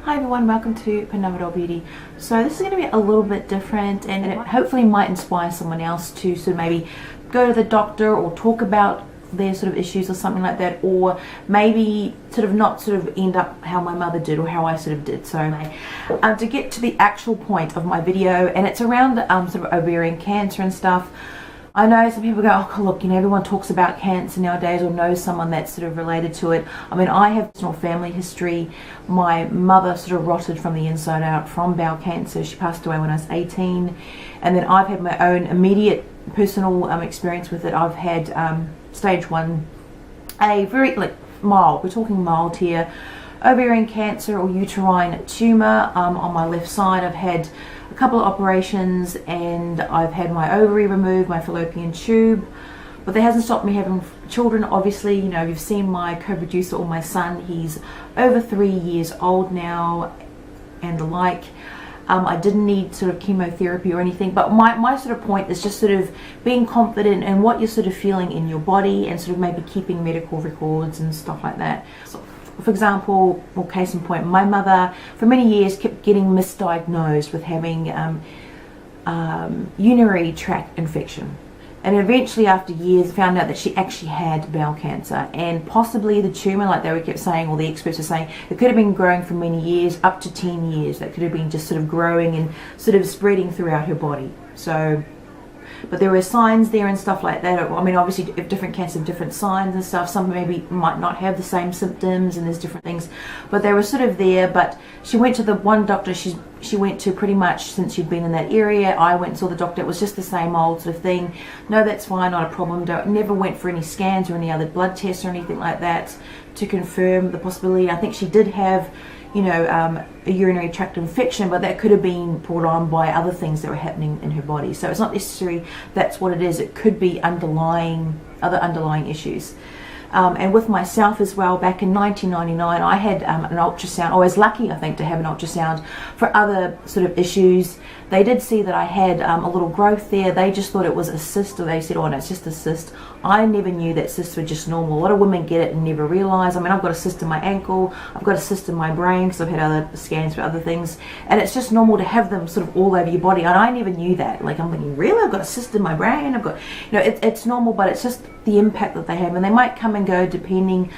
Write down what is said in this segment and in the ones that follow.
Hi everyone, welcome to Phenomenal Beauty. So this is going to be a little bit different, and it hopefully might inspire someone else to sort of maybe go to the doctor or talk about their sort of issues or something like that, or maybe sort of not sort of end up how my mother did or how I sort of did. So to get to the actual point of my video, and it's around sort of ovarian cancer and stuff. I know some people go, oh look, everyone talks about cancer nowadays or knows someone that's sort of related to it. I mean, I have personal family history. My mother sort of rotted from the inside out from bowel cancer. She passed away when I was 18. And then I've had my own immediate personal experience with it. I've had stage 1, a very mild, we're talking mild here, ovarian cancer or uterine tumour on my left side. I've had a couple of operations and I've had my ovary removed, my fallopian tube, but that hasn't stopped me having children. Obviously, you've seen my co-producer or my son, he's over 3 years old now and the like. I didn't need sort of chemotherapy or anything, but my sort of point is just sort of being confident in what you're sort of feeling in your body and sort of maybe keeping medical records and stuff like that. So, for example, or case in point, my mother for many years kept getting misdiagnosed with having urinary tract infection, and eventually after years found out that she actually had bowel cancer, and possibly the tumour, like they kept saying, or the experts were saying, it could have been growing for many years, up to 10 years. That could have been just sort of growing and sort of spreading throughout her body. So but there were signs there and stuff like that. I mean, obviously different cancers have different signs and stuff. Some maybe might not have the same symptoms, and there's different things, but they were sort of there. But she went to the one doctor she went to pretty much since she'd been in that area. I went and saw the doctor. It was just the same old sort of thing. No, that's fine, not a problem. Never went for any scans or any other blood tests or anything like that to confirm the possibility. I think she did have a urinary tract infection, but that could have been brought on by other things that were happening in her body. So it's not necessarily that's what it is. It could be other underlying issues. And with myself as well, back in 1999, I had an ultrasound. I was lucky, I think, to have an ultrasound for other sort of issues. They did see that I had a little growth there. They just thought it was a cyst, or they said, oh no, it's just a cyst. I never knew that cysts were just normal. A lot of women get it and never realise. I mean, I've got a cyst in my ankle, I've got a cyst in my brain because I've had other scans for other things, and it's just normal to have them sort of all over your body, and I never knew that. Like, I'm thinking, really? I've got a cyst in my brain? I've got, it's normal, but it's just the impact that they have, and they might come and go depending.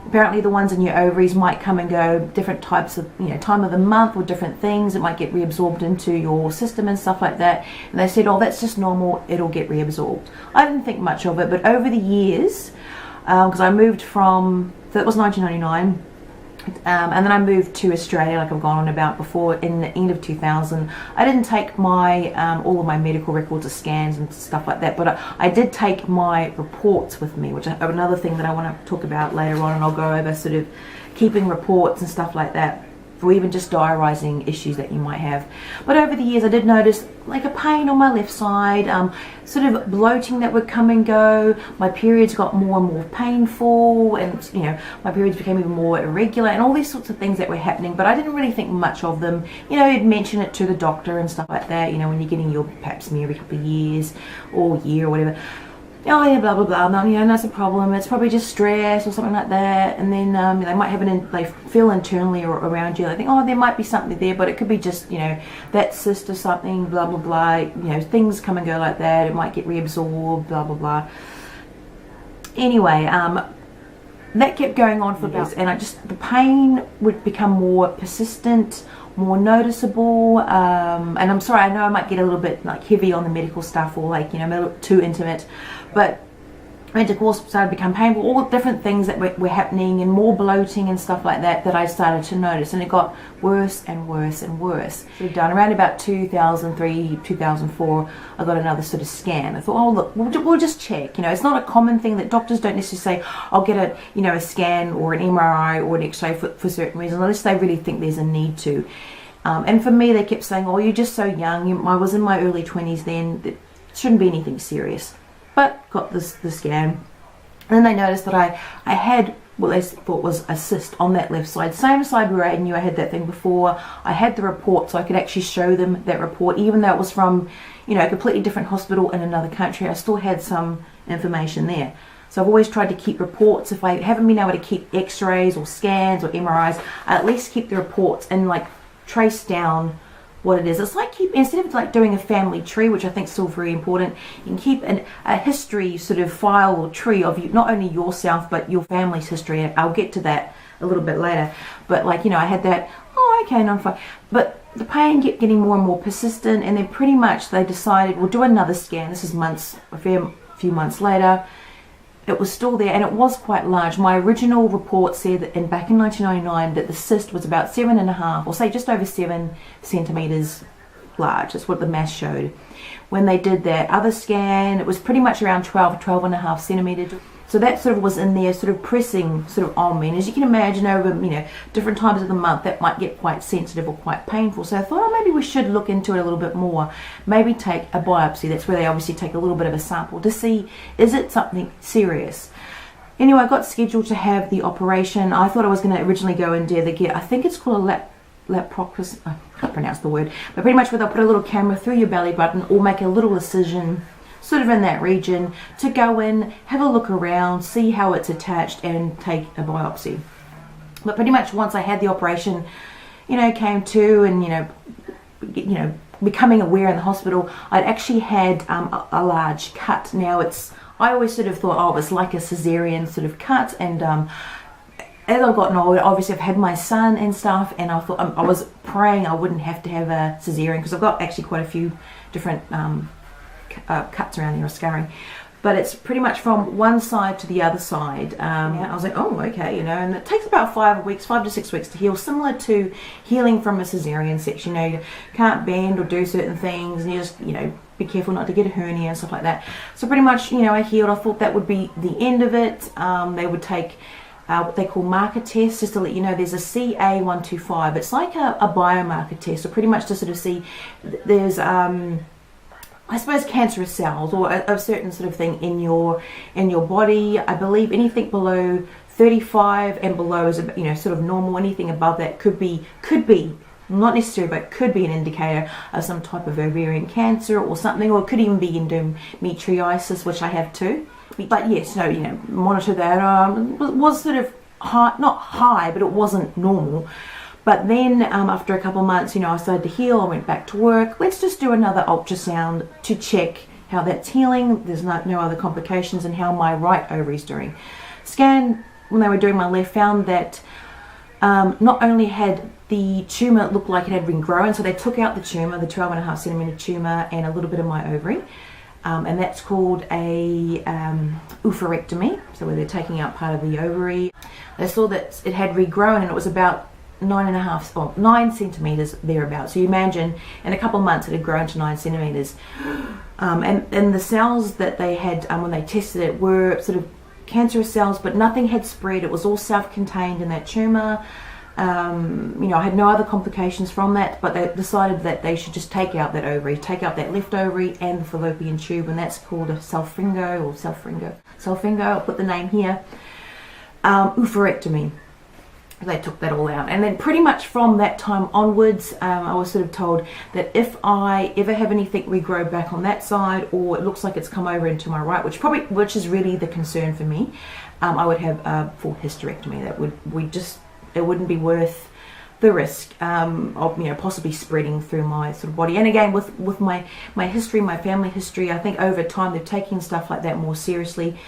Apparently the ones in your ovaries might come and go different types of, time of the month or different things. It might get reabsorbed into your system and stuff like that. And they said, oh, that's just normal, it'll get reabsorbed. I didn't think much of it, but over the years, because I moved from, that was 1999, and then I moved to Australia, like I've gone on about before, in the end of 2000. I didn't take my all of my medical records or scans and stuff like that, but I did take my reports with me, which is another thing that I want to talk about later on, and I'll go over sort of keeping reports and stuff like that, or even just diarising issues that you might have. But over the years I did notice like a pain on my left side, sort of bloating that would come and go. My periods got more and more painful, and my periods became even more irregular, and all these sorts of things that were happening, but I didn't really think much of them. You'd mention it to the doctor and stuff like that, when you're getting your pap smear every couple of years or year or whatever. Oh yeah, blah blah blah. No, that's a problem. It's probably just stress or something like that. And then they might have they feel internally or around you. They think, oh, there might be something there, but it could be just that cyst or something. Blah blah blah. Things come and go like that. It might get reabsorbed. Blah blah blah. Anyway, that kept going on for years, and the pain would become more persistent, more noticeable, and I'm sorry, I know I might get a little bit heavy on the medical stuff, or a little too intimate, but intercourse started to become painful, all the different things that were happening, and more bloating and stuff like that I started to notice, and it got worse and worse and worse. So done around about 2003, 2004, I got another sort of scan. I thought, oh look, we'll just check. It's not a common thing that doctors don't necessarily say, I'll get a scan or an MRI or an X-ray for certain reasons, unless they really think there's a need to. And for me, they kept saying, oh, you're just so young. I was in my early 20s then. It shouldn't be anything serious. But got the scan, and then they noticed that I had what they thought was a cyst on that left side, same side where I knew I had that thing before. I had the report, so I could actually show them that report, even though it was from a completely different hospital in another country. I still had some information there. So I've always tried to keep reports. If I haven't been able to keep x-rays or scans or MRIs, I at least keep the reports and like trace down what it is. It's like instead of like doing a family tree, which I think is still very important, you can keep a history sort of file or tree of you, not only yourself but your family's history. I'll get to that a little bit later. But like, I had that, okay, no, I'm fine. But the pain kept getting more and more persistent, and then pretty much they decided we'll do another scan. This is a few months later. It was still there, and it was quite large. My original report said that back in 1999 that the cyst was about 7.5, or say just over 7 centimeters large. That's what the mass showed. When they did that other scan, it was pretty much around 12.5 centimeters. So that sort of was in there, sort of pressing sort of on me. And as you can imagine, over different times of the month, that might get quite sensitive or quite painful. So I thought, maybe we should look into it a little bit more. Maybe take a biopsy. That's where they obviously take a little bit of a sample to see, is it something serious? Anyway, I got scheduled to have the operation. I thought I was going to originally go in there to get, I think it's called a laparoscopy. I can't pronounce the word, but pretty much where they'll put a little camera through your belly button or make a little incision sort of in that region to go in, have a look around, see how it's attached, and take a biopsy. But pretty much once I had the operation, came to, and becoming aware in the hospital, I'd actually had a large cut. Now I always sort of thought, it was like a cesarean sort of cut, and as I've gotten older, obviously I've had my son and stuff, and I thought I was praying I wouldn't have to have a cesarean, because I've got actually quite a few different cuts around there, or scarring, but it's pretty much from one side to the other side. I was like, okay, and it takes about 5 to 6 weeks to heal, similar to healing from a cesarean section. You can't bend or do certain things, and you just be careful not to get a hernia and stuff like that. So pretty much I healed. I thought that would be the end of it. They would take what they call marker tests, just to let you know. There's a CA125. It's like a biomarker test, so pretty much to sort of see there's I suppose cancerous cells or a certain sort of thing in your body. I believe anything below 35 and below is sort of normal. Anything above that could be not necessarily, but could be an indicator of some type of ovarian cancer or something, or it could even be endometriosis, which I have too. But yes, monitor that. Was sort of high, not high, but it wasn't normal. But then after a couple of months, I started to heal. I went back to work. Let's just do another ultrasound to check how that's healing. There's no other complications, and how my right ovary is doing. Scan, when they were doing my left, found that not only had the tumour looked like it had been growing, so they took out the tumour, the 12.5 centimetre tumour, and a little bit of my ovary. And that's called a oophorectomy, so where they're taking out part of the ovary. They saw that it had regrown, and it was about 9 centimeters thereabouts. So you imagine in a couple of months it had grown to 9 centimeters. And the cells that they had when they tested it were sort of cancerous cells, but nothing had spread. It was all self-contained in that tumor. I had no other complications from that, but they decided that they should just take out that ovary, take out that left ovary and the fallopian tube, and that's called a self-fingo. I'll put the name here. Oophorectomy. They took that all out, and then pretty much from that time onwards, I was sort of told that if I ever have anything regrow back on that side, or it looks like it's come over into my right, which is really the concern for me, I would have a full hysterectomy. It wouldn't be worth the risk of possibly spreading through my sort of body. And again, with my history, my family history, I think over time they've taken stuff like that more seriously.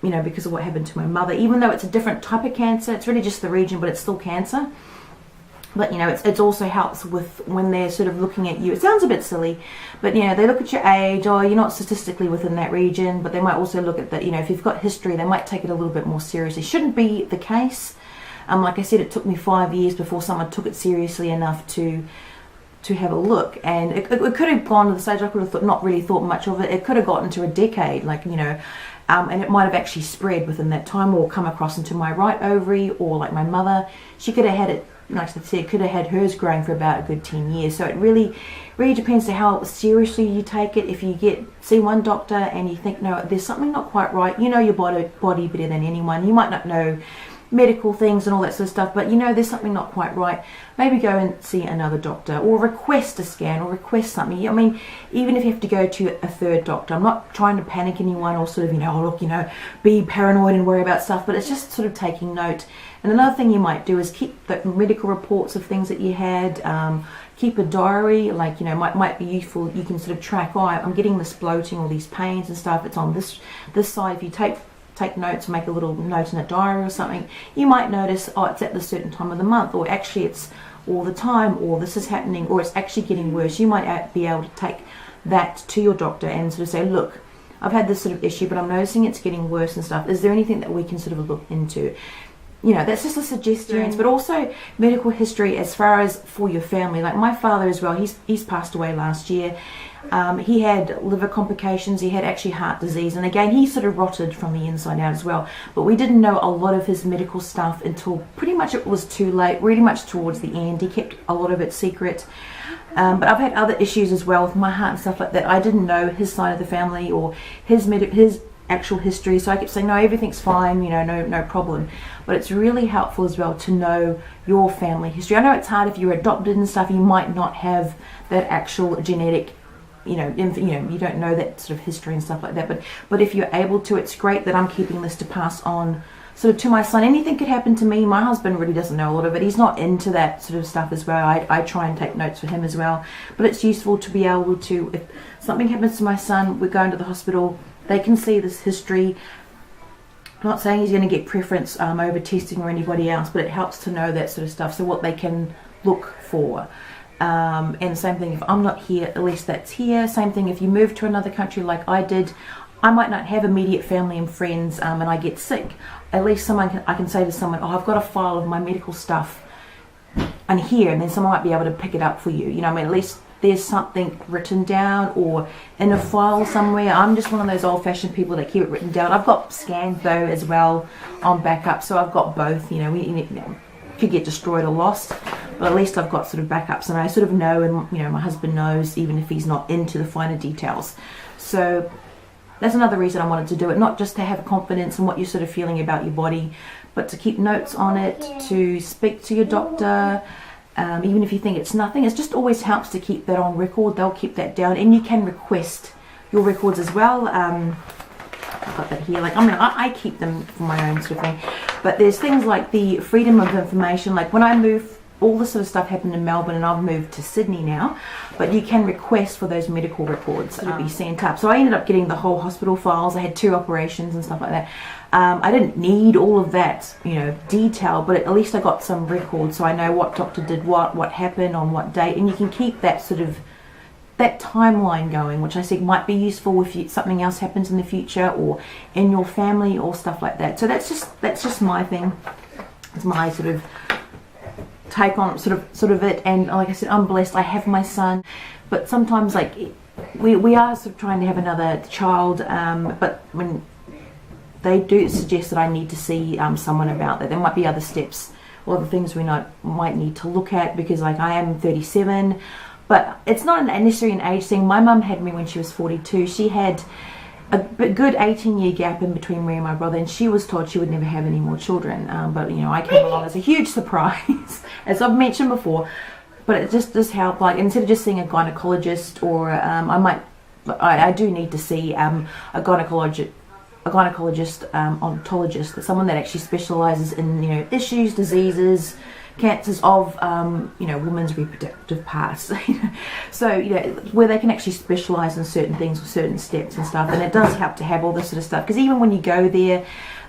Because of what happened to my mother. Even though it's a different type of cancer, it's really just the region, but it's still cancer. But it also helps with when they're sort of looking at you. It sounds a bit silly, but they look at your age, or you're not statistically within that region, but they might also look at that, if you've got history, they might take it a little bit more seriously. Shouldn't be the case. Like I said, it took me 5 years before someone took it seriously enough to have a look, and it could have gone to the stage I could have not really thought much of it. It could have gotten to a decade, and it might have actually spread within that time, or come across into my right ovary, or like my mother, she could have had it, like I said, could have had hers growing for about a good 10 years. So it really depends on how seriously you take it. If you see one doctor and you think, no, there's something not quite right, your body better than anyone. You might not know medical things and all that sort of stuff, but you know there's something not quite right, maybe go and see another doctor, or request a scan, or request something. I mean, even if you have to go to a third doctor, I'm not trying to panic anyone or sort of, oh look, be paranoid and worry about stuff, but it's just sort of taking note. And another thing you might do is keep the medical reports of things that you had, keep a diary, like, might be useful. You can sort of track, I'm getting this bloating or these pains and stuff, it's on this side. If you take notes, make a little note in a diary or something, you might notice, it's at this certain time of the month, or actually it's all the time, or this is happening, or it's actually getting worse. You might be able to take that to your doctor and sort of say, look, I've had this sort of issue, but I'm noticing it's getting worse and stuff. Is there anything that we can sort of look into? That's just a suggestion, but also medical history as far as for your family. Like my father as well, he's passed away last year. He had liver complications, he had actually heart disease, and again he sort of rotted from the inside out as well, but we didn't know a lot of his medical stuff until pretty much it was too late, really much towards the end. He kept a lot of it secret. But I've had other issues as well with my heart and stuff like that. I didn't know his side of the family or his actual history, so I kept saying, no, everything's fine, no problem. But it's really helpful as well to know your family history. I know it's hard if you're adopted and stuff, you might not have that actual genetic, you don't know that sort of history and stuff like that, but if you're able to, it's great that I'm keeping this to pass on sort of to my son. Anything could happen to me. My husband really doesn't know a lot of it. He's not into that sort of stuff as well. I try and take notes for him as well, but it's useful to be able to, if something happens to my son, we're going to the hospital, they can see this history. I'm not saying he's going to get preference over testing or anybody else, but it helps to know that sort of stuff, so what they can look for. And same thing, if I'm not here, at least that's here. Same thing if you move to another country like I did, I might not have immediate family and friends, and I get sick. At least I can say to someone, I've got a file of my medical stuff and here, and then someone might be able to pick it up for you. At least there's something written down or in a file somewhere. I'm just one of those old-fashioned people that keep it written down. I've got scans though as well on backup, so I've got both. We could get destroyed or lost, but at least I've got sort of backups, and I sort of know, and my husband knows, even if he's not into the finer details. So that's another reason I wanted to do it, not just to have confidence in what you're sort of feeling about your body, but to keep notes on it, to speak to your doctor. Even if you think it's nothing, it just always helps to keep that on record. They'll keep that down, and you can request your records as well. I've got that here. I keep them for my own sort of thing. But there's things like the freedom of information. Like when I moved, all this sort of stuff happened in Melbourne, and I've moved to Sydney now. But you can request for those medical records to be sent up. So I ended up getting the whole hospital files. I had 2 operations and stuff like that. I didn't need all of that, detail, but at least I got some records, so I know what doctor did what happened on what date, and you can keep that sort of that timeline going, which I think might be useful if something else happens in the future or in your family or stuff like that. So that's just my thing. It's my sort of take on sort of it. And like I said, I'm blessed. I have my son, but sometimes we are sort of trying to have another child, but when they do suggest that I need to see someone about that. There might be other steps or other things we might need to look at, because I am 37, but it's not necessarily an age thing. My mum had me when she was 42. She had a good 18-year gap in between me and my brother, and she was told she would never have any more children. But I came along as a huge surprise, as I've mentioned before. But it just does help. Instead of just seeing a gynecologist, or I do need to see a gynecologist, ontologist, someone that actually specialises in issues, diseases, cancers of women's reproductive parts. So where they can actually specialise in certain things with certain steps and stuff, and it does help to have all this sort of stuff, because even when you go there,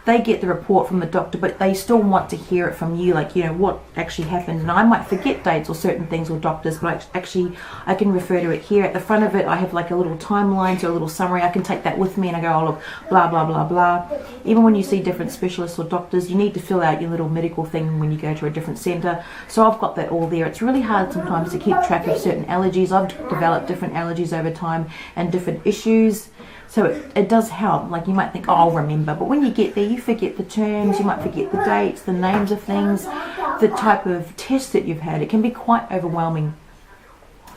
they get the report from the doctor, but they still want to hear it from you, what actually happened. And I might forget dates or certain things or doctors, but I can refer to it here. At the front of it, I have a little timeline, so a little summary. I can take that with me, and I go, look, blah, blah, blah, blah. Even when you see different specialists or doctors, you need to fill out your little medical thing when you go to a different centre. So I've got that all there. It's really hard sometimes to keep track of certain allergies. I've developed different allergies over time and different issues. So it does help. You might think, I'll remember. But when you get there, you forget the terms, you might forget the dates, the names of things, the type of test that you've had. It can be quite overwhelming.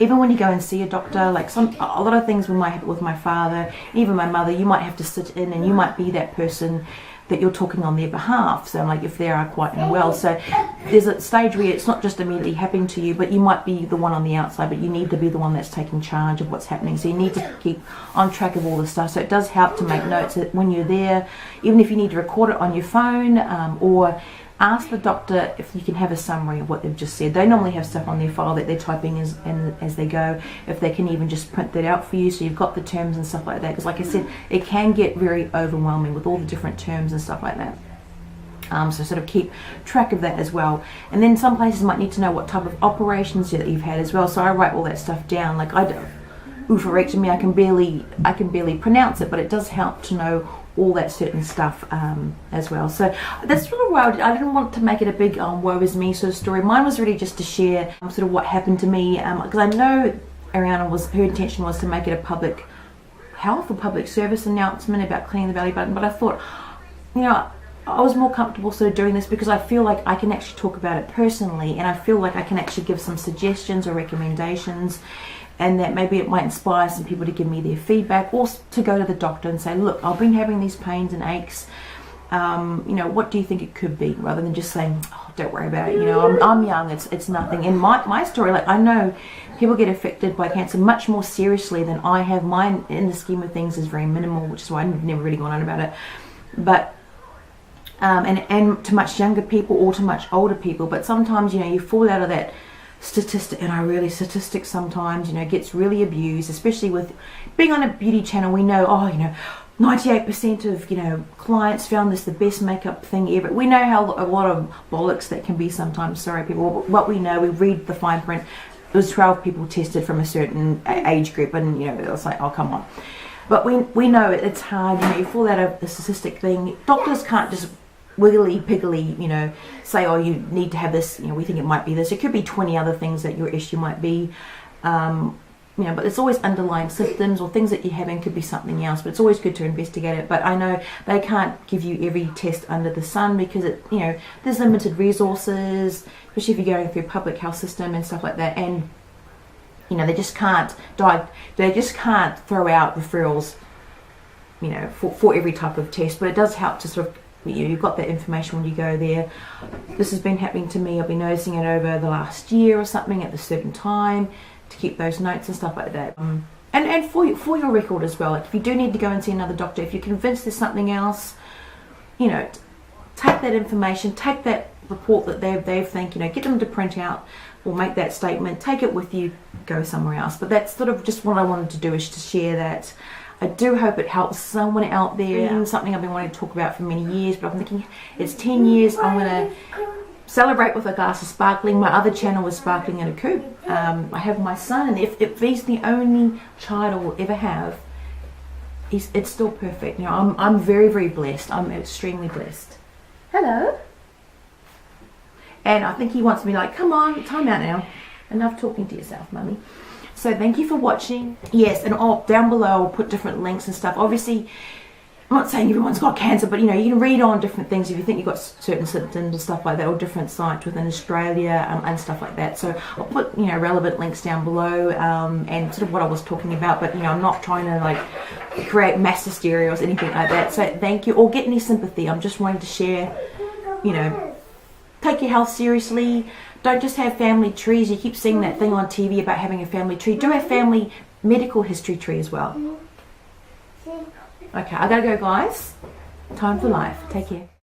Even when you go and see a doctor, a lot of things with my father, even my mother, you might have to sit in, and you might be that person that you're talking on their behalf. So like if they are quite unwell, so there's a stage where it's not just immediately happening to you, but you might be the one on the outside, but you need to be the one that's taking charge of what's happening. So you need to keep on track of all this stuff. So it does help to make notes that when you're there, even if you need to record it on your phone, or ask the doctor if you can have a summary of what they've just said. They normally have stuff on their file that they're typing as they go, if they can even just print that out for you so you've got the terms and stuff like that, because like I said, it can get very overwhelming with all the different terms and stuff like that. So sort of keep track of that as well. And then some places might need to know what type of operations that you've had as well, so I write all that stuff down. Like I do oophorectomy, I can barely pronounce it, but it does help to know all that certain stuff as well. So that's sort of why I didn't want to make it a big woe is me sort of story. Mine was really just to share sort of what happened to me, because I know Ariana her intention was to make it a public health or public service announcement about cleaning the belly button, but I thought, you know, I was more comfortable sort of doing this because I feel like I can actually talk about it personally, and I feel like I can actually give some suggestions or recommendations, and that maybe it might inspire some people to give me their feedback, or to go to the doctor and say, look, I've been having these pains and aches, you know, what do you think it could be, rather than just saying, oh, don't worry about it, you know, I'm young, it's nothing. And my story, like I know people get affected by cancer much more seriously than I have. Mine, in the scheme of things, is very minimal, which is why I've never really gone on about it. But and to much younger people or to much older people, but sometimes, you know, you fall out of that statistic, and statistics sometimes, you know, gets really abused, especially with being on a beauty channel. We know, oh, you know, 98% of, you know, clients found this the best makeup thing ever. We know how a lot of bollocks that can be sometimes. Sorry people, what we know, we read the fine print. There was 12 people tested from a certain age group, and you know, it's like, oh, come on. But we know it's hard, you know, you fall out of the statistic thing. Doctors can't just wiggly piggly, you know, say, oh, you need to have this, you know, we think it might be this. It could be 20 other things that your issue might be, you know, but it's always underlying symptoms, or things that you're having could be something else, but it's always good to investigate it. But I know they can't give you every test under the sun, because it, you know, there's limited resources, especially if you're going through a public health system and stuff like that, and you know, they just can't throw out referrals, you know, for every type of test. But it does help to sort of, you know, you've got that information when you go there. This has been happening to me. I've been noticing it over the last year or something at a certain time, to keep those notes and stuff like that. And for your record as well. Like if you do need to go and see another doctor, if you're convinced there's something else, you know, take that information, take that report that they think, you know, get them to print out or make that statement, take it with you, go somewhere else. But that's sort of just what I wanted to do, is to share that. I do hope it helps someone out there. And something I've been wanting to talk about for many years, but I'm thinking it's 10 years. I'm going to celebrate with a glass of sparkling. My other channel was Sparkling in a Coupe. I have my son, and if he's the only child I will ever have, it's still perfect. You know, I'm very, very blessed. I'm extremely blessed. Hello. And I think he wants me like, come on, time out now. Enough talking to yourself, mummy. So thank you for watching. Yes, and down below I'll put different links and stuff. Obviously, I'm not saying everyone's got cancer, but you know, you can read on different things if you think you've got certain symptoms and stuff like that, or different sites within Australia and stuff like that. So I'll put, you know, relevant links down below, and sort of what I was talking about. But you know, I'm not trying to like create mass hysteria or anything like that. So thank you, or get any sympathy. I'm just wanting to share, you know, take your health seriously. Don't just have family trees. You keep seeing that thing on TV about having a family tree. Do a family medical history tree as well. Okay, I gotta go, guys. Time for life. Take care.